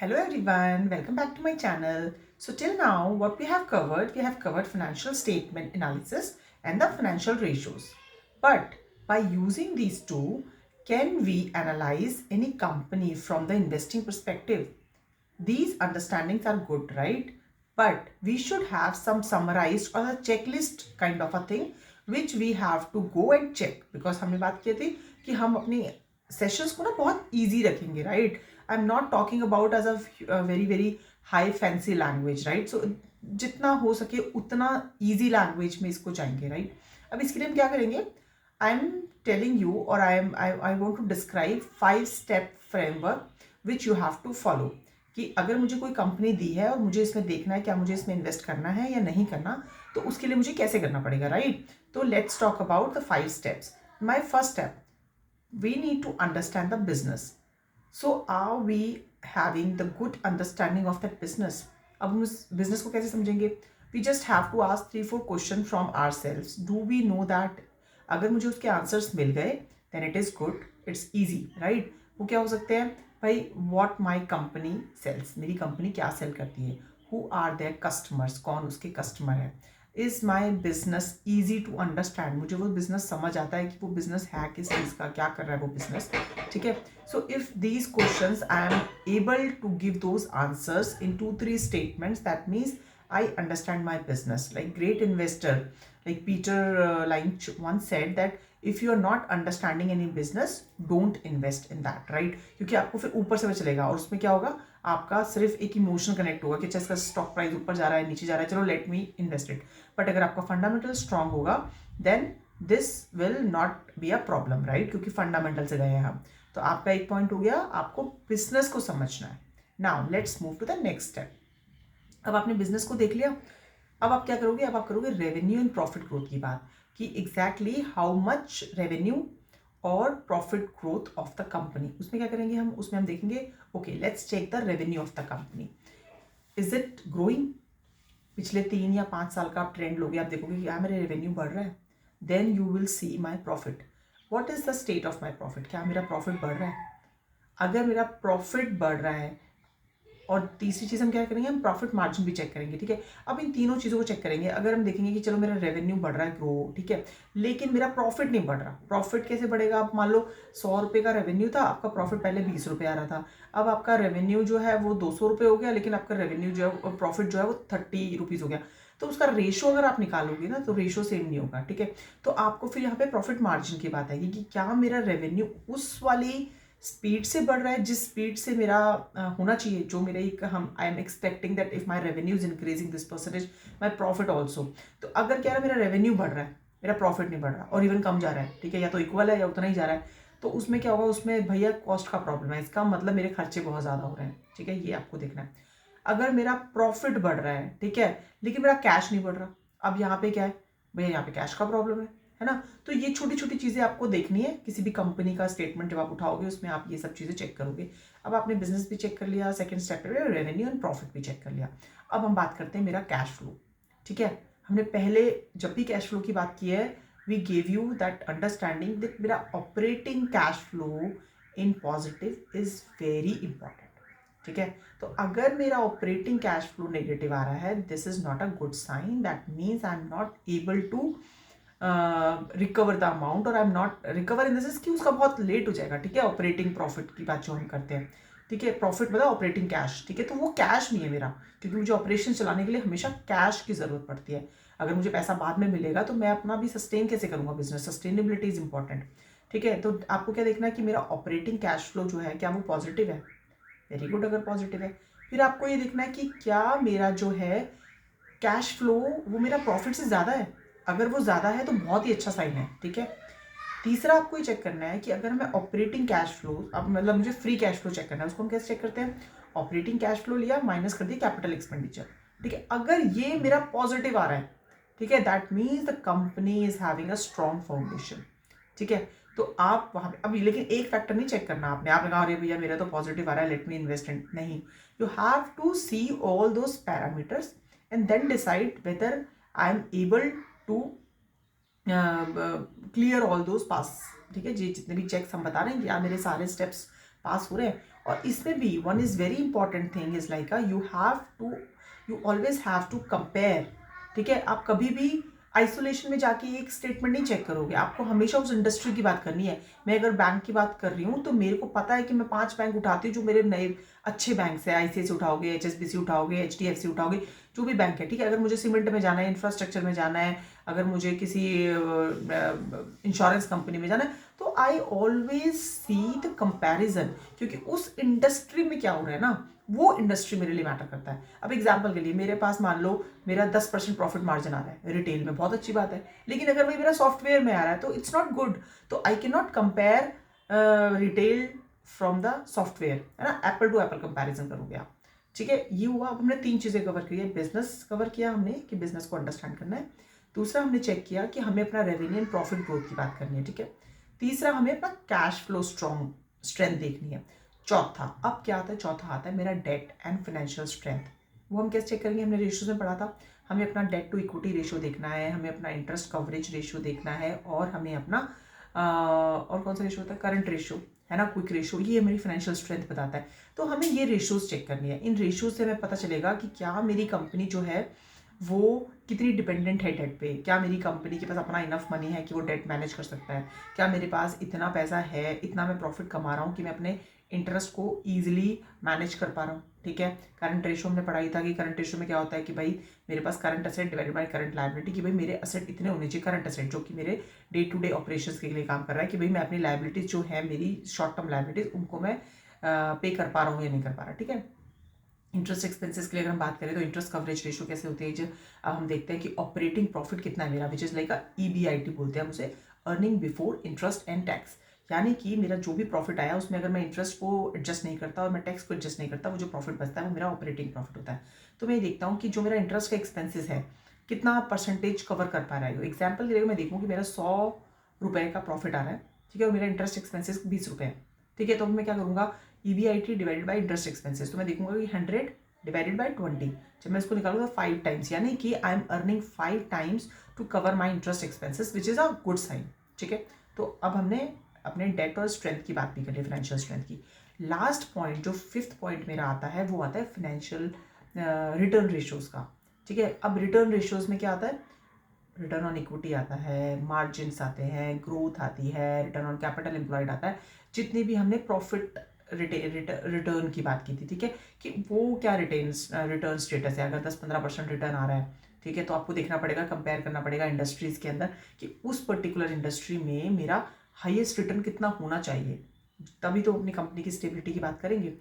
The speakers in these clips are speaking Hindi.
Hello everyone, welcome back to my channel. So till now what we have covered financial statement analysis and the financial ratios. But by using these two, can we analyze any company from the investing perspective? These understandings are good, right? But we should have some summarized or a checklist kind of a thing which we have to go and check, because हमने बात की थी कि हम अपनी सेशंस को ना बहुत इजी रखेंगे, right? I am not talking about as a very very high fancy language, right? So जितना हो सके उतना इजी लैंग्वेज में इसको जाएंगे, राइट? अब इसके लिए हम क्या करेंगे? आई एम टेलिंग यू, और I want to describe 5 step framework which you have to follow, कि अगर मुझे कोई कंपनी दी है और मुझे इसमें देखना है क्या मुझे इसमें इन्वेस्ट करना है या नहीं करना, तो उसके लिए मुझे कैसे करना पड़ेगा, राइट? तो let's talk about the 5 steps. My first step, we need to understand the business. So are we having the good understanding of that business? अब हम उस business को कैसे समझेंगे? We just have to ask 3-4 questions from ourselves. Do we know that? अगर मुझे उसके answers मिल गए then it is good, it's easy, right? वो क्या हो सकते हैं भाई? What my company sells, मेरी कंपनी क्या सेल करती है? Who are their customers, कौन उसके कस्टमर है? Is my business easy to understand, मुझे वो बिजनेस समझ आता है कि वो बिजनेस है किस चीज़ का, क्या कर रहा है वो बिजनेस, ठीक है? So if these questions I am able to give those answers इन 2-3 statements, that means I understand my business. Like great investor, like Peter Lynch once said that if you are not understanding any business, don't invest in that, right? क्योंकि आपको फिर ऊपर से चलेगा और उसमें क्या होगा, आपका सिर्फ एक इमोशन कनेक्ट होगा कि अच्छा इसका स्टॉक प्राइस ऊपर जा रहा है नीचे जा रहा है, चलो let me invest it. But अगर आपका फंडामेंटल स्ट्रांग होगा then this will not be a problem, right? क्योंकि फंडामेंटल से गए हैं हम. तो आपका एक पॉइंट हो गया, आपको बिजनेस को समझना है. Now let's move to the next step. अब आपने बिजनेस को देख लिया, अब आप क्या करोगे? अब आप करोगे रेवेन्यू एंड प्रॉफिट ग्रोथ की बात, कि एग्जैक्टली हाउ मच रेवेन्यू और profit growth of the company. उसमें क्या करेंगे हम? उसमें हम देखेंगे okay let's check the revenue of the company. Is it growing? पिछले 3 या 5 साल का आप ट्रेंड लोगे, आप देखोगे कि हाँ मेरा रेवेन्यू बढ़ रहा है. Then you will see my profit. What is the state of my profit? क्या मेरा प्रॉफिट बढ़ रहा है? अगर मेरा प्रॉफिट बढ़ रहा है, और तीसरी चीज़ हम क्या करेंगे? हम प्रॉफिट मार्जिन भी चेक करेंगे, ठीक है? अब इन तीनों चीज़ों को चेक करेंगे. अगर हम देखेंगे कि चलो मेरा रेवेन्यू बढ़ रहा है, ग्रो, ठीक है, लेकिन मेरा प्रॉफिट नहीं बढ़ रहा. प्रॉफिट कैसे बढ़ेगा? आप मान लो 100 रुपये का रेवेन्यू था, आपका प्रॉफिट पहले 20 रुपये आ रहा था. अब आपका रेवेन्यू जो है वो 200 रुपये हो गया, लेकिन आपका रेवेन्यू जो है प्रॉफिट जो है वो 30 रुपीज़ हो गया. तो उसका रेशो अगर आप निकालोगे ना तो रेशो सेम नहीं होगा, ठीक है? तो आपको फिर यहाँ पे प्रॉफिट मार्जिन की बात आएगी कि क्या मेरा रेवेन्यू उस वाली स्पीड से बढ़ रहा है जिस स्पीड से मेरा होना चाहिए, जो मेरे एक हम I am expecting that if my revenue is increasing this percentage my profit also. तो अगर क्या है मेरा रेवेन्यू बढ़ रहा है, मेरा प्रॉफिट नहीं बढ़ रहा और इवन कम जा रहा है, ठीक है, या तो इक्वल है या उतना ही जा रहा है, तो उसमें क्या होगा? उसमें भैया कॉस्ट का प्रॉब्लम है, इसका मतलब मेरे खर्चे बहुत ज़्यादा हो रहे हैं, ठीक है? ये आपको देखना है. अगर मेरा प्रॉफिट बढ़ रहा है, ठीक है, लेकिन मेरा कैश नहीं बढ़ रहा, अब यहाँ पे क्या है भैया? यहाँ पे कैश का प्रॉब्लम है ना? तो ये छोटी छोटी चीज़ें आपको देखनी है. किसी भी कंपनी का स्टेटमेंट जब आप उठाओगे उसमें आप ये सब चीज़ें चेक करोगे. अब आपने बिजनेस भी चेक कर लिया, सेकंड स्टेप पे रेवेन्यू एंड प्रॉफिट भी चेक कर लिया. अब हम बात करते हैं मेरा कैश फ्लो, ठीक है? हमने पहले जब भी कैश फ्लो की बात की है, we give you that understanding that मेरा operating cash flow in positive is very important, ठीक है? तो अगर मेरा ऑपरेटिंग कैश फ्लो नेगेटिव आ रहा है, this is not a good sign. That means I am not able to recover the amount, और I am not recover in the sense कि उसका बहुत लेट हो जाएगा, ठीक है? ऑपरेटिंग प्रॉफिट की बात जो हम करते हैं, ठीक है, प्रॉफिट मतलब ऑपरेटिंग कैश, ठीक है? तो वो कैश नहीं है मेरा, क्योंकि मुझे ऑपरेशन चलाने के लिए हमेशा कैश की जरूरत पड़ती है. अगर मुझे पैसा बाद में मिलेगा तो मैं अपना भी सस्टेन कैसे करूंगा बिजनेस? सस्टेनेबिलिटी इज इंपॉर्टेंट, ठीक है? तो आपको क्या देखना है कि मेरा ऑपरेटिंग कैश फ्लो जो है क्या वो पॉजिटिव है? वेरी गुड, अगर पॉजिटिव है. फिर आपको ये देखना है कि क्या मेरा जो है कैश फ्लो वो मेरा प्रॉफिट से ज़्यादा है. अगर वो ज़्यादा है तो बहुत ही अच्छा साइन है, ठीक है? तीसरा आपको ये चेक करना है कि अगर मैं ऑपरेटिंग कैश फ्लो, अब मतलब मुझे फ्री कैश फ्लो चेक करना है, उसको हम कैसे चेक करते हैं? ऑपरेटिंग कैश फ्लो लिया, माइनस कर दिया कैपिटल एक्सपेंडिचर, ठीक है? अगर ये मेरा पॉजिटिव आ रहा है, ठीक है, that means the company is having a strong foundation, ठीक है? तो आप वहां पे अभी, लेकिन एक फैक्टर नहीं चेक करना आपने कहा अरे भैया मेरा तो पॉजिटिव आ रहा है, लेट मी इन्वेस्ट इन, नहीं. You have to see all those parameters and then decide whether I am able to clear all those pass, ठीक है? जी जितने भी चेक्स हम बता रहे हैं, या मेरे सारे स्टेप्स पास हो रहे हैं। और इसमें भी one is very important thing is like you always have to compare. ठीक है, आप कभी भी आइसोलेशन में जाके एक स्टेटमेंट नहीं चेक करोगे, आपको हमेशा उस इंडस्ट्री की बात करनी है। मैं अगर बैंक की बात कर रही हूँ तो मेरे को पता है कि मैं 5 बैंक उठाती हूँ जो मेरे नए अच्छे बैंक है। ICICI उठाओगे, HSBC उठाओगे, HDFC उठाओगे, जो भी बैंक है। ठीक है, अगर मुझे सीमेंट में जाना है, इंफ्रास्ट्रक्चर में जाना है, अगर मुझे किसी इंश्योरेंस कंपनी में जाना है, तो I always see the comparison, क्योंकि उस इंडस्ट्री में क्या हो रहा है ना, वो इंडस्ट्री मेरे लिए मैटर करता है। अब एग्जांपल के लिए मेरे पास मान लो मेरा 10% प्रॉफिट मार्जिन आ रहा है रिटेल में, बहुत अच्छी बात है। लेकिन अगर वही मेरा सॉफ्टवेयर में आ रहा है तो इट्स नॉट गुड। तो I can not compare retail from the software, है ना, एप्पल टू एप्पल कंपैरिजन करोगे आप। ठीक है, ये हुआ। अब हमने 3 चीज़ें कवर की है। बिजनेस कवर किया हमने कि बिजनेस को अंडरस्टैंड करना है। दूसरा हमने चेक किया कि हमें अपना रेवेन्यू एंड प्रॉफिट ग्रोथ की बात करनी है। ठीक है, तीसरा हमें अपना कैश फ्लो स्ट्रेंथ देखनी है। चौथा, अब क्या आता है, चौथा आता है मेरा डेट एंड फाइनेंशियल स्ट्रेंथ। वो हम कैसे चेक करेंगे, हमने रेशियोज में पढ़ा था। हमें अपना डेट टू इक्विटी रेशियो देखना है, हमें अपना इंटरेस्ट कवरेज रेशियो देखना है, और हमें अपना और कौन सा रेशियो होता है, करंट रेशियो, है ना, क्विक रेशियो। ये हमारी फाइनेंशियल स्ट्रेंथ बताता है। तो हमें ये रेशियोज चेक करनी है। इन रेशियोज से हमें पता चलेगा कि क्या मेरी कंपनी जो है वो कितनी डिपेंडेंट है डेट पे, क्या मेरी कंपनी के पास अपना इनफ मनी है कि वो डेट मैनेज कर सकता है, क्या मेरे पास इतना पैसा है, इतना मैं प्रॉफिट कमा रहा हूँ कि मैं अपने इंटरेस्ट को ईजिली मैनेज कर पा रहा हूँ। ठीक है, करंट रेशो हमने पढ़ाई था कि करंट रेशो में क्या होता है कि भाई मेरे पास current asset divided by current liability, कि भाई मेरे असेट इतने होने चाहिए, करंट असेट जो कि मेरे डे टू डे ऑपरेशंस के लिए काम कर रहा है, कि भाई मैं अपनी लायबिलिटीज जो है मेरी शॉर्ट टर्म लायबिलिटीज उनको मैं पे कर पा रहा हूँ या नहीं कर पा रहा। ठीक है, इंटरेस्ट एक्सपेंसेस के लिए अगर हम बात करें तो इंटरेस्ट कवरेज रेशियो कैसे होती है, अब हम देखते हैं कि ऑपरेटिंग प्रॉफिट कितना है मेरा, विच इज लाइक EBIT बोलते हैं उसे, earning before interest and tax. यानी कि मेरा जो भी प्रॉफिट आया उसमें अगर मैं इंटरेस्ट को एडजस्ट नहीं करता और मैं टैक्स को एडजस्ट नहीं करता, वो जो प्रॉफिट बचता है वो मेरा ऑपरेटिंग प्रॉफिट होता है। तो मैं देखता हूँ कि जो मेरा इंटरेस्ट का एक्सपेंसेस है कितना परसेंटेज कवर कर पा रहा है। एग्जाम्पल के लिए मैं देखूँ कि मेरा 100 रुपये का प्रॉफिट आ रहा है, ठीक है, और मेरा इंटरेस्ट एक्सपेंसेस 20 रुपये है। ठीक है, तो मैं क्या करूँगा, EBIT divided by interest expenses, तो मैं देखूंगा कि 100 डिवाइडेड बाई 20, जब मैं इसको निकालूंगा 5 टाइम्स, यानी कि I am earning 5 times to cover my interest expenses, which is a good sign. ठीक है, तो अब हमने अपने डेट और स्ट्रेंथ की बात भी करी, फाइनेंशियल स्ट्रेंथ की। लास्ट पॉइंट, जो 5th पॉइंट मेरा आता है, वो आता है फाइनेंशियल रिटर्न रेशियोज का। ठीक है, अब रिटर्न रेशियोज में क्या आता है, रिटर्न ऑन इक्विटी आता है, मार्जिन्स आते हैं, ग्रोथ आती है, रिटर्न ऑन कैपिटल एम्प्लॉयड आता है, जितनी भी हमने प्रॉफिट रिटर्न की बात की थी। ठीक है, कि वो क्या रिटर्न स्टेटस है। अगर 10-15% रिटर्न आ रहा है, ठीक है, तो आपको देखना पड़ेगा, कंपेयर करना पड़ेगा इंडस्ट्रीज के अंदर कि उस पर्टिकुलर इंडस्ट्री में मेरा हाईएस्ट रिटर्न कितना होना चाहिए, तभी तो अपनी कंपनी की स्टेबिलिटी की बात करेंगे।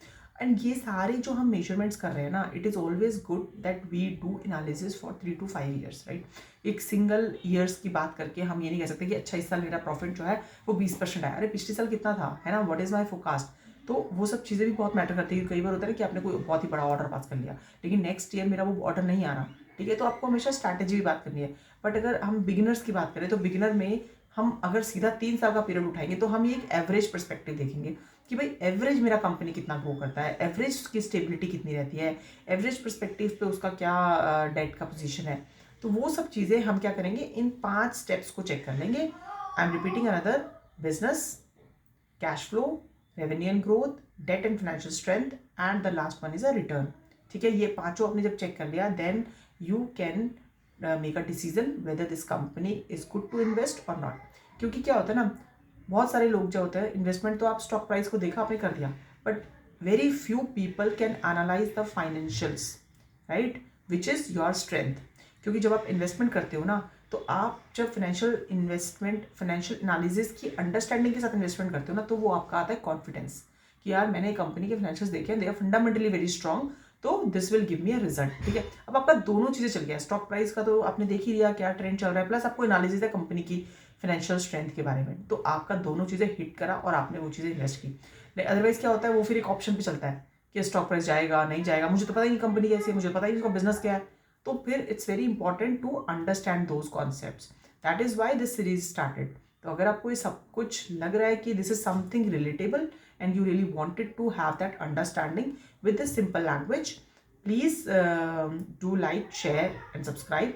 एंड ये सारे जो हम मेजरमेंट्स कर रहे हैं ना, it is always good that we do analysis for 3 to 5 years, right. एक सिंगल ईयर्स की बात करके हम ये नहीं कह सकते कि अच्छा इस साल मेरा प्रॉफिट जो है वो 20% आया, अरे पिछले साल कितना था, है ना, व्हाट इज़ माई फोरकास्ट। तो वो सब चीज़ें भी बहुत मैटर करती है। कई बार होता है कि आपने कोई बहुत ही बड़ा ऑर्डर पास कर लिया, लेकिन नेक्स्ट ईयर मेरा वो ऑर्डर नहीं आ रहा। ठीक है, तो आपको हमेशा स्ट्रैटेजी की बात करनी है। बट अगर हम बिगिनर्स की बात करें तो बिगिनर में हम अगर सीधा 3 साल का पीरियड उठाएंगे तो हम ये एक एवरेज परस्पेक्टिव देखेंगे कि भाई एवरेज मेरा कंपनी कितना ग्रो करता है, एवरेज की स्टेबिलिटी कितनी रहती है, एवरेज परस्पेक्टिव पे उसका क्या डेट का पोजीशन है। तो वो सब चीज़ें हम क्या करेंगे, इन 5 स्टेप्स को चेक कर लेंगे। I am repeating another, business, cash flow, revenue and growth, debt and financial strength, and the last one is a return. ठीक है, ये पांचों आपने जब चेक कर लिया, then you can make a decision whether this company is good to invest और नॉट। क्योंकि क्या होता है ना, बहुत सारे लोग जो होते हैं, इन्वेस्टमेंट तो आप स्टॉक प्राइस को देखा आपने कर दिया, but very few people can analyse the financials, right, which is your strength. क्योंकि जब आप इन्वेस्टमेंट करते हो ना, तो आप जब फाइनेंशियल एनालिसिस की अंडरस्टैंडिंग के साथ इन्वेस्टमेंट करते हो ना, तो वो आपका आता है कॉन्फिडेंस कि यार मैंने कंपनी के फाइनेंशियल्स देखे हैं, they are fundamentally very strong, तो this will give me a result. ठीक है, अब आपका दोनों चीज़ें चल गया, स्टॉक प्राइस का तो आपने देख ही लिया क्या ट्रेंड चल रहा है, प्लस आपको एनालिसिस है कंपनी की फाइनेंशियल स्ट्रेंथ के बारे में, तो आपका दोनों चीज़ें हिट करा और आपने वो चीज़ें इन्वेस्ट की। अदरवाइज क्या होता है, वो फिर एक ऑप्शन पे चलता है कि स्टॉक प्राइस जाएगा नहीं जाएगा, मुझे तो पता ही नहीं कंपनी कैसी है, मुझे पता ही नहीं उसका बिजनेस क्या है। तो फिर it's very important to understand those concepts, that is why this series started. तो अगर आपको ये सब कुछ लग रहा है कि this is something relatable and you really wanted to have that understanding with this simple language, please do like, share and subscribe.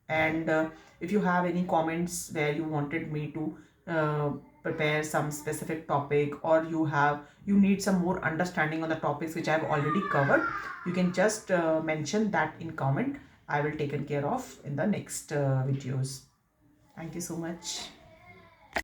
And if you have any comments where you wanted me to prepare some specific topic, or you need some more understanding on the topics which I have already covered, you can just mention that in comment. I will take care of in the next videos. Thank you so much.